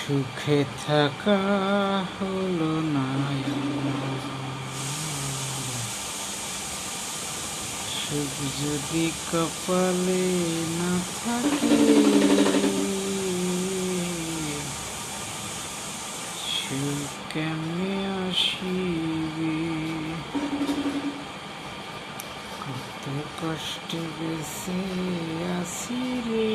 সুখে থাকা হলো না আমার। সুখ যদি কপালে না থাকে, সুখ কেমনে আসিবে? কত কষ্টে বেঁচে আছি রে,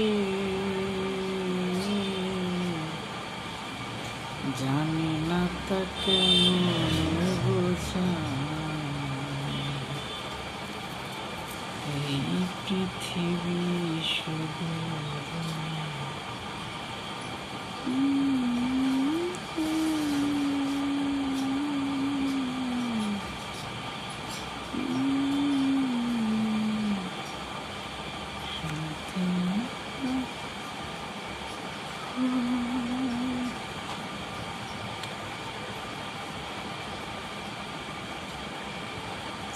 জানি না তা কেমন বোঝায়। এই পৃথিবী শুধু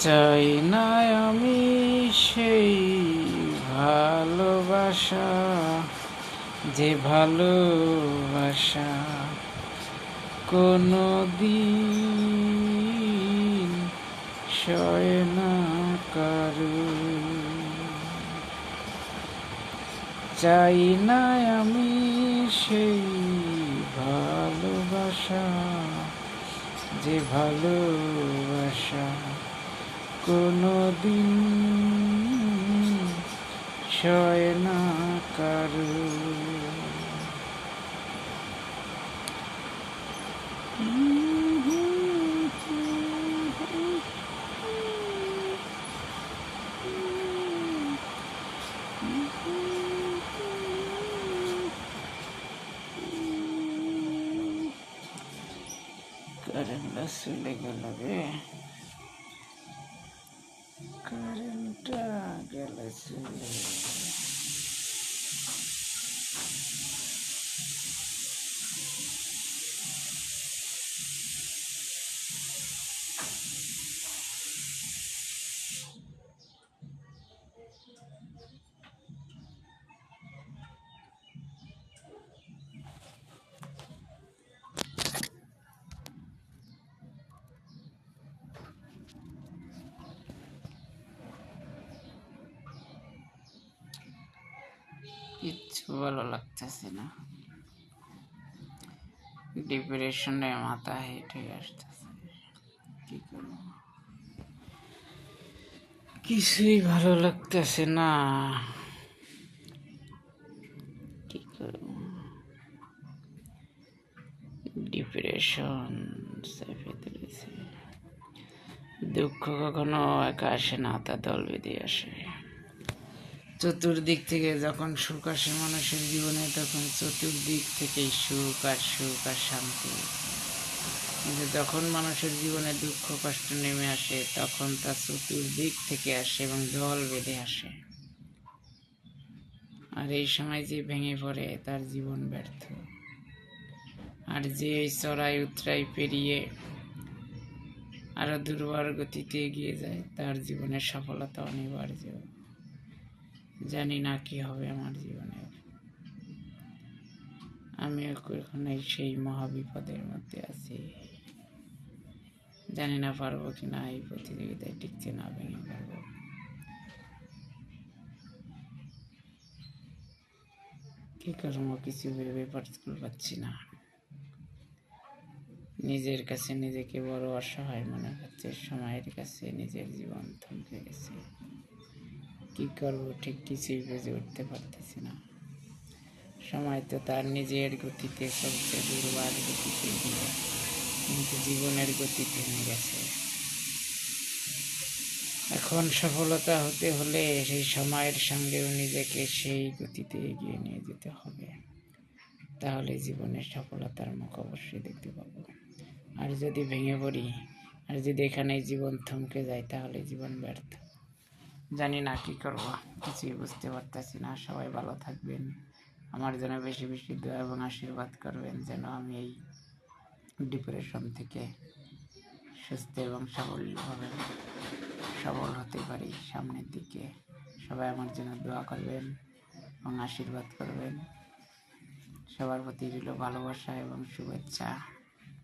চাই না আমি সেই ভালোবাসা, যে ভালোবাসা কোনো দিন সয় না কারো। চাই না আমি সেই ভালোবাসা, যে ভালোবাসা কোনো দিন সয় না কারো। কারেন্টটা চলে গেল রে, কারেন্টটা গেল চলে। কিচ্ছু ভালো লাগতেছে না, ডিপ্রেশনে মাথা হেঁট হয়ে আসতেছে। কি করবো, কিছুই ভালো লাগতেছে না। কি করবো, ডিপ্রেশন চেপে ধরেছে। দুঃখ কখনো একা আসে না, তা দল বেঁধে আসে। চতুর্দিক থেকে যখন সুখ আসে মানুষের জীবনে, তখন চতুর্দিক থেকেই সুখ আর শান্তি। কিন্তু যখন মানুষের জীবনে দুঃখ কষ্ট নেমে আসে, তখন তা চতুর্দিক থেকে আসে এবং দল বেঁধে আসে। আর এই সময় যে ভেঙে পড়ে, তার জীবন ব্যর্থ। আর যে এই চড়াই উতরাই পেরিয়ে আরো দুর্বার গতিতে এগিয়ে যায়, তার জীবনের সফলতা অনিবার্য। জানি না কি হবে আমার জীবনে, আমিও এখন সেই মহাবিপদের মধ্যে আছি। জানি না পারবো কিনা এই প্রতিযোগিতায় টিকতে, না ভেঙে পারবো। কি করবো, কিছু ভেবে পাচ্ছি না। নিজের কাছে নিজেকে বড় অসহায় মনে হচ্ছে, সময়ের কাছে নিজের জীবন থমকে গেছে। কি করবো ঠিক কিছুই বুঝে উঠতে পারতেছি না। সময় তো তার নিজের গতিতে চলছে, দুর্বার গতিতে, কিন্তু জীবনের গতি থেমে গেছে। এখন সফলতা হতে হলে সেই সময়ের সঙ্গেও নিজেকে সেই গতিতে এগিয়ে নিয়ে যেতে হবে, তাহলে জীবনের সফলতার মুখ অবশ্যই দেখতে পাবো। আর যদি ভেঙে পড়ি, আর যদি এখানে জীবন থমকে যায়, তাহলে জীবন ব্যর্থ। জানি না কি করবো, কিছুই বুঝতে পারতেছি না। সবাই ভালো থাকবেন, আমার জন্য বেশি বেশি দোয়া এবং আশীর্বাদ করবেন, যেন আমি এই ডিপ্রেশন থেকে সুস্থ এবং সবল হতে পারি সামনের দিকে। সবাই আমার জন্য দোয়া করবেন এবং আশীর্বাদ করবেন। সবার প্রতি রইল ভালোবাসা এবং শুভেচ্ছা।